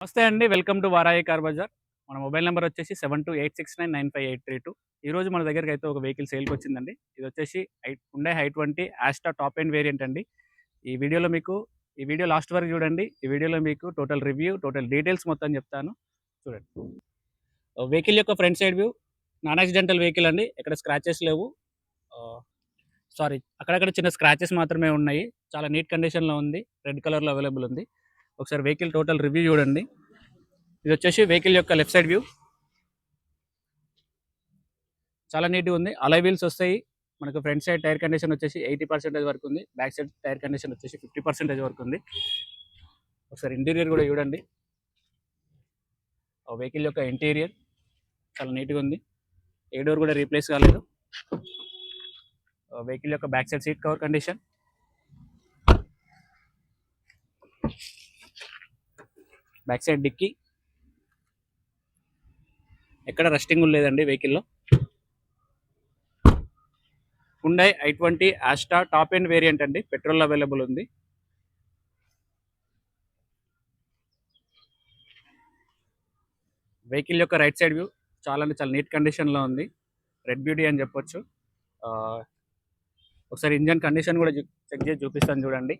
నమస్తే అండి. Welcome to Varahi car bazaar. మన మొబైల్ నంబర్ వచ్చేసి 7286995832. ఈరోజు మన దగ్గరకైతే ఒక వెహికల్ సేల్‌కొచ్చిందండి. ఇదొచ్చేసి Hyundai i20 Asta top end variant అండి. ఈ వీడియోలో మీకు ఈ వీడియో లాస్ట్ వరకు చూడండి. ఈ వీడియోలో మీకు టోటల్ రివ్యూ, టోటల్ డీటెయిల్స్ మొత్తం చెప్తాను. చూడండి. వెహికల్ యొక్క front side view non accidental vehicle అండి. ఎక్కడ స్క్రాచెస్ లేవు. ఆహ్, సారీ అక్కడక్కడ చిన్న స్క్రాచెస్ మాత్రమే ఉన్నాయి. చాలా నీట్ కండిషన్‌లో ఉంది. రెడ్ కలర్‌లో అవైలబుల్ ఉంది. ఒకసారి వెహికల్ టోటల్ రివ్యూ చూడండి. ఇది వచ్చేసి వెహికల్ యొక్క లెఫ్ట్ సైడ్ వ్యూ. చాలా నీట్‌గా ఉంది. అలాయ్ వీల్స్ వస్తాయి. మనకు ఫ్రంట్ సైడ్ టైర్ కండిషన్ వచ్చేసి 80% వరకు ఉంది. బ్యాక్ సైడ్ టైర్ కండిషన్ వచ్చేసి 50% వరకు ఉంది. ఒకసారి ఇంటీరియర్ కూడా చూడండి. వెహికల్ యొక్క ఇంటీరియర్ చాలా నీట్‌గా ఉంది. ఏ డోర్ కూడా రీప్లేస్ కాలేదు. వెహికల్ యొక్క back side seat cover condition, back side dicky ఎక్కడ రస్టింగ్ లేదండి వెహికల్లో. Hyundai i20 Asta top end variant అండి. పెట్రోల్ అవైలబుల్ ఉంది. వెహికల్ యొక్క రైట్ సైడ్ వ్యూ చాలా అంటే చాలా నీట్ కండిషన్లో ఉంది. రెడ్ బ్యూటీ అని చెప్పొచ్చు. ఒకసారి ఇంజన్ కండిషన్ కూడా చెక్ చేసి చూపిస్తాను చూడండి.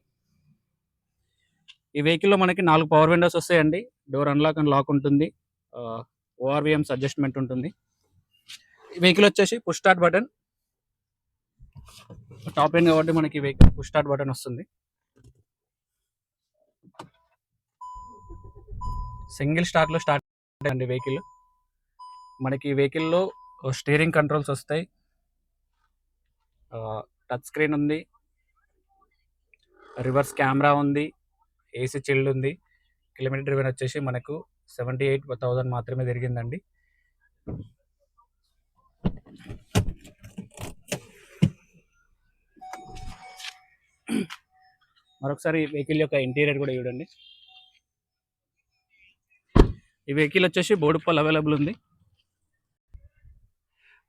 ఈ వెహికల్లో మనకి 4 పవర్ విండోస్ వస్తాయండి. డోర్ అన్లాక్ అండ్ లాక్ ఉంటుంది. ఓఆర్విఎమ్స్ అడ్జస్ట్మెంట్ ఉంటుంది. ఈ వెహికల్ వచ్చేసి push start button, top end కాబట్టి మనకి వెహికల్ పుష్ స్టార్ట్ బటన్ వస్తుంది. సింగిల్ స్టార్ట్లో స్టార్ట్ అండి వెహికల్. మనకి వెహికల్లో స్టీరింగ్ కంట్రోల్స్ వస్తాయి. టచ్ స్క్రీన్ ఉంది. రివర్స్ కెమెరా ఉంది. ఏసీ చిల్డ్ ఉంది. కిలోమీటర్ డ్రివెన్ వచ్చేసి మనకు 78,000 మాత్రమే తిరిగిందండి. మరొకసారి వెహికల్ యొక్క ఇంటీరియర్ కూడా చూడండి. ఈ వెహికల్ వచ్చేసి బోడుప్పల్ అవైలబుల్ ఉంది.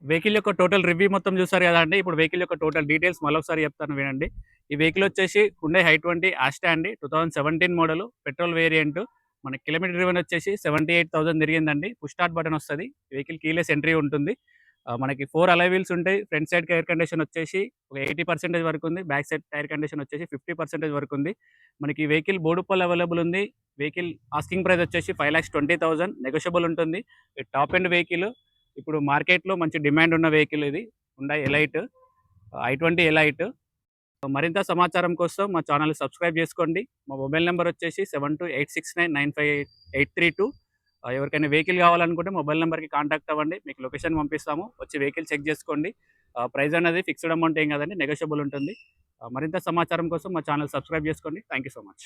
వెహికల్ యొక్క టోటల్ రివ్యూ మొత్తం చూసారు కదా అండి. ఇప్పుడు వెహికల్ యొక్క టోటల్ డీటెయిల్స్ మరొకసారి చెప్తాను వినండి. ఈ వెహికల్ వచ్చేసి హుండై i20 యాస్టా అండి. 2017 మోడల్ పెట్రోల్ వేరియంట్. మన కిలోమీటర్ డ్రివెన్ వచ్చేసి 78,000 తిరిగిందండి. పుష్ స్టార్ట్ బటన్ వస్తుంది. వెహికల్ కీలెస్ ఎంట్రీ ఉంటుంది. మనకి 4 అలాయ్ వీల్స్ ఉంటాయి. ఫ్రంట్ సైడ్ టైర్ కండిషన్ వచ్చేసి ఒక 80% వరకు ఉంది. బ్యాక్ సైడ్ టైర్ కండిషన్ వచ్చేసి 50% వరకు ఉంది. మనకి వెహికల్ బోడుప్పల్ అవైలబుల్ ఉంది. వెహికల్ ఆస్కింగ్ ప్రైస్ వచ్చేసి 5,20,000 నెగోషియబుల్ ఉంటుంది. Top end vehicle. ఇప్పుడు మార్కెట్లో మంచి డిమాండ్ ఉన్న వెహికల్ ఇది హుండై ఎలైట్, i20 ఎలైట్. మరింత సమాచారం కోసం మా ఛానల్ సబ్స్క్రైబ్ చేసుకోండి. మా మొబైల్ నెంబర్ వచ్చేసి 7286995832. ఎవరికైనా వెహికల్ కావాలనుకుంటే మొబైల్ నెంబర్కి కాంటాక్ట్ అవ్వండి. మీకు లొకేషన్ పంపిస్తాము. వచ్చి వెహికల్ చెక్ చేసుకోండి. ప్రైస్ అనేది ఫిక్స్డ్ అమౌంట్ ఏం కదండి, నెగోషియబుల్ ఉంటుంది. మరింత సమాచారం కోసం మా ఛానల్ సబ్స్క్రైబ్ చేసుకోండి. Thank you so much.